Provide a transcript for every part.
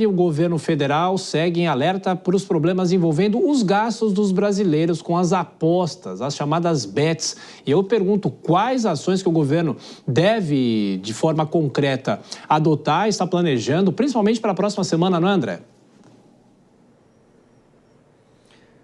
E o governo federal segue em alerta para os problemas envolvendo os gastos dos brasileiros com as apostas, as chamadas bets. E eu pergunto quais ações que o governo deve, de forma concreta, adotar, está planejando, principalmente para a próxima semana, não é, André?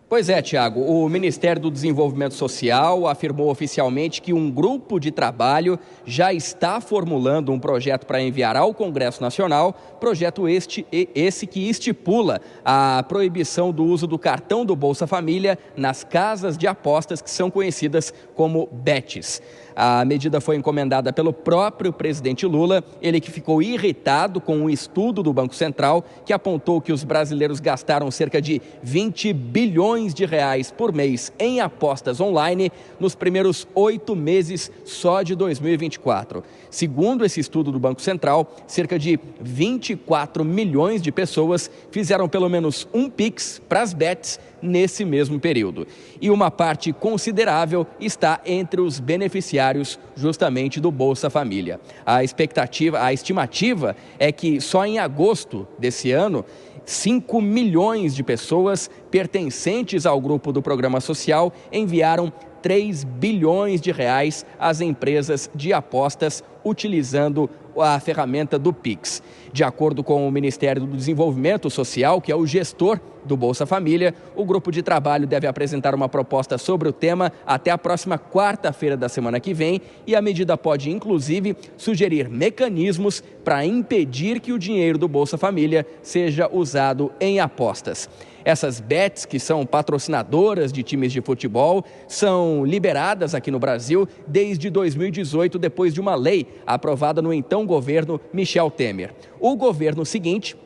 Pois é, Tiago, o Ministério do Desenvolvimento Social afirmou oficialmente que um grupo de trabalho já está formulando um projeto para enviar ao Congresso Nacional, projeto esse que estipula a proibição do uso do cartão do Bolsa Família nas casas de apostas que são conhecidas como bets. A medida foi encomendada pelo próprio presidente Lula, ele que ficou irritado com um estudo do Banco Central que apontou que os brasileiros gastaram cerca de 20 bilhões de reais por mês em apostas online nos primeiros 8 meses só de 2024. Segundo esse estudo do Banco Central, cerca de 24 milhões de pessoas fizeram pelo menos um Pix para as bets nesse mesmo período. E uma parte considerável está entre os beneficiários justamente do Bolsa Família. A estimativa é que só em agosto desse ano, 5 milhões de pessoas pertencentes ao grupo do programa social enviaram 3 bilhões de reais às empresas de apostas utilizando a ferramenta do Pix. De acordo com o Ministério do Desenvolvimento Social, que é o gestor do Bolsa Família, o grupo de trabalho deve apresentar uma proposta sobre o tema até a próxima quarta-feira da semana que vem e a medida pode, inclusive, sugerir mecanismos para impedir que o dinheiro do Bolsa Família seja usado em apostas. Essas bets, que são patrocinadoras de times de futebol, são liberadas aqui no Brasil desde 2018, depois de uma lei aprovada no então governo Michel Temer. O governo seguinte,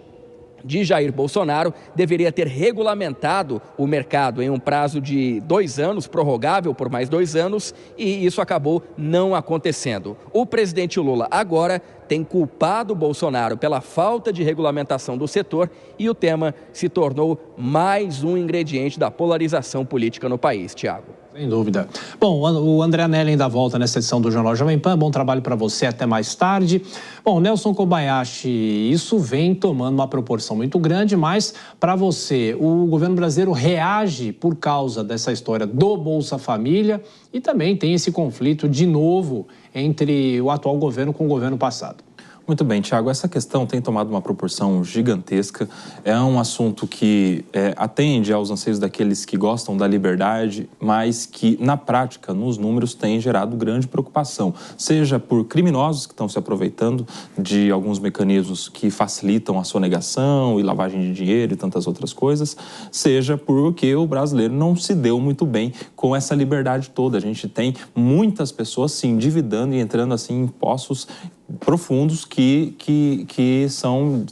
de Jair Bolsonaro, deveria ter regulamentado o mercado em um prazo de 2 anos, prorrogável por mais 2 anos, e isso acabou não acontecendo. O presidente Lula agora tem culpado Bolsonaro pela falta de regulamentação do setor e o tema se tornou mais um ingrediente da polarização política no país, Tiago. Sem dúvida. Bom, o André Anelli ainda volta nessa edição do Jornal Jovem Pan. Bom trabalho para você, até mais tarde. Bom, Nelson Kobayashi, isso vem tomando uma proporção muito grande, mas para você, o governo brasileiro reage por causa dessa história do Bolsa Família e também tem esse conflito de novo entre o atual governo com o governo passado. Muito bem, Tiago, essa questão tem tomado uma proporção gigantesca, é um assunto que atende aos anseios daqueles que gostam da liberdade, mas que na prática, nos números, tem gerado grande preocupação, seja por criminosos que estão se aproveitando de alguns mecanismos que facilitam a sonegação e lavagem de dinheiro e tantas outras coisas, seja porque o brasileiro não se deu muito bem com essa liberdade toda. A gente tem muitas pessoas se endividando e entrando assim em poços profundos que são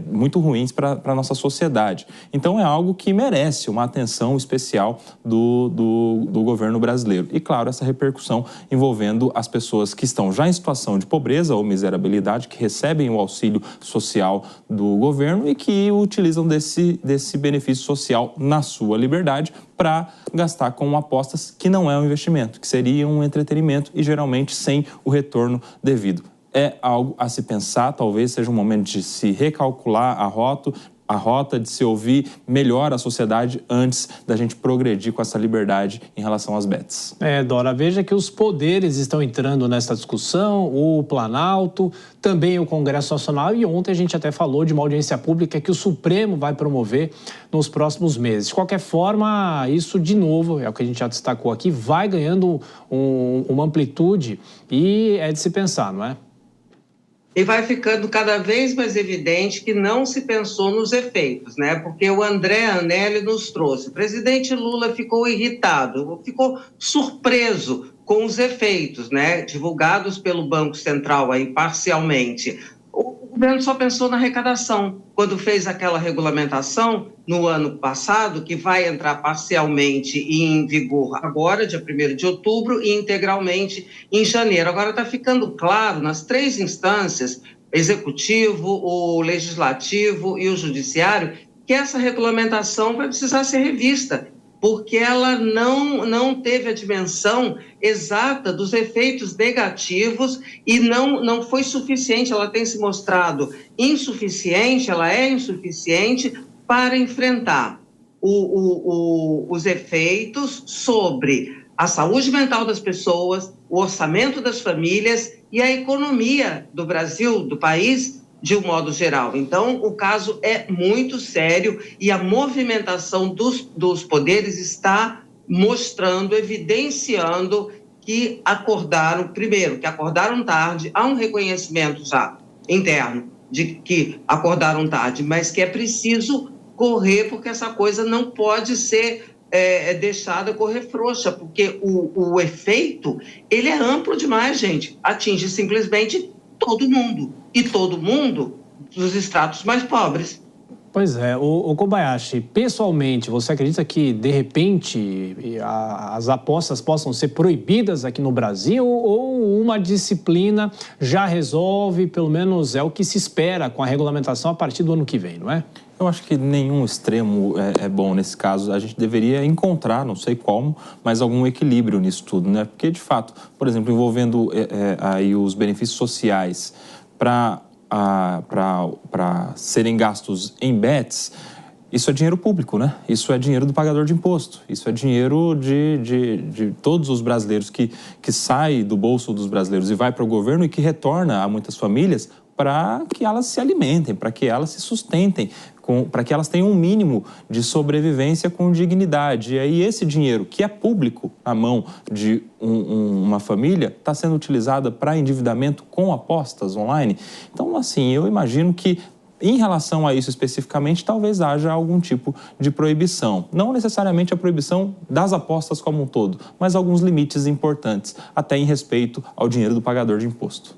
muito ruins para a nossa sociedade. Então é algo que merece uma atenção especial do governo brasileiro. E claro, essa repercussão envolvendo as pessoas que estão já em situação de pobreza ou miserabilidade, que recebem o auxílio social do governo e que utilizam desse benefício social na sua liberdade para gastar com apostas que não é um investimento, que seria um entretenimento e geralmente sem o retorno devido. É algo a se pensar, talvez seja um momento de se recalcular a rota, de se ouvir melhor a sociedade antes da gente progredir com essa liberdade em relação às bets. Dora, veja que os poderes estão entrando nessa discussão, o Planalto, também o Congresso Nacional, e ontem a gente até falou de uma audiência pública que o Supremo vai promover nos próximos meses. De qualquer forma, isso de novo, é o que a gente já destacou aqui, vai ganhando uma amplitude e é de se pensar, não é? E vai ficando cada vez mais evidente que não se pensou nos efeitos, né? Porque o André Anelli nos trouxe. O presidente Lula ficou irritado, ficou surpreso com os efeitos, né? Divulgados pelo Banco Central aí parcialmente. O governo só pensou na arrecadação. Quando fez aquela regulamentação no ano passado, que vai entrar parcialmente em vigor agora, dia 1º de outubro, e integralmente em janeiro. Agora está ficando claro nas 3 instâncias, executivo, o legislativo e o judiciário, que essa regulamentação vai precisar ser revista. porque ela não teve a dimensão exata dos efeitos negativos e não foi suficiente. Ela tem se mostrado insuficiente, ela é insuficiente para enfrentar os efeitos sobre a saúde mental das pessoas, o orçamento das famílias e a economia do Brasil, do país, de um modo geral. Então, o caso é muito sério e a movimentação dos poderes está mostrando, evidenciando que acordaram, primeiro, que acordaram tarde, há um reconhecimento já interno de que acordaram tarde, mas que é preciso correr, porque essa coisa não pode ser deixada correr frouxa, porque o efeito, ele é amplo demais, gente, atinge simplesmente todo mundo, e todo mundo dos estratos mais pobres. Pois é, o Kobayashi, pessoalmente, você acredita que, de repente, as apostas possam ser proibidas aqui no Brasil ou uma disciplina já resolve, pelo menos é o que se espera com a regulamentação a partir do ano que vem, não é? Eu acho que nenhum extremo é bom nesse caso. A gente deveria encontrar, não sei como, mas algum equilíbrio nisso tudo, né? Porque, de fato, por exemplo, envolvendo aí os benefícios sociais para serem gastos em bets, isso é dinheiro público, né? Isso é dinheiro do pagador de imposto. Isso é dinheiro de todos os brasileiros que sai do bolso dos brasileiros e vai para o governo e que retorna a muitas famílias para que elas se alimentem, para que elas se sustentem, para que elas tenham um mínimo de sobrevivência com dignidade. E aí esse dinheiro, que é público na mão de uma família, está sendo utilizado para endividamento com apostas online. Então, assim, eu imagino que, em relação a isso especificamente, talvez haja algum tipo de proibição. Não necessariamente a proibição das apostas como um todo, mas alguns limites importantes, até em respeito ao dinheiro do pagador de imposto.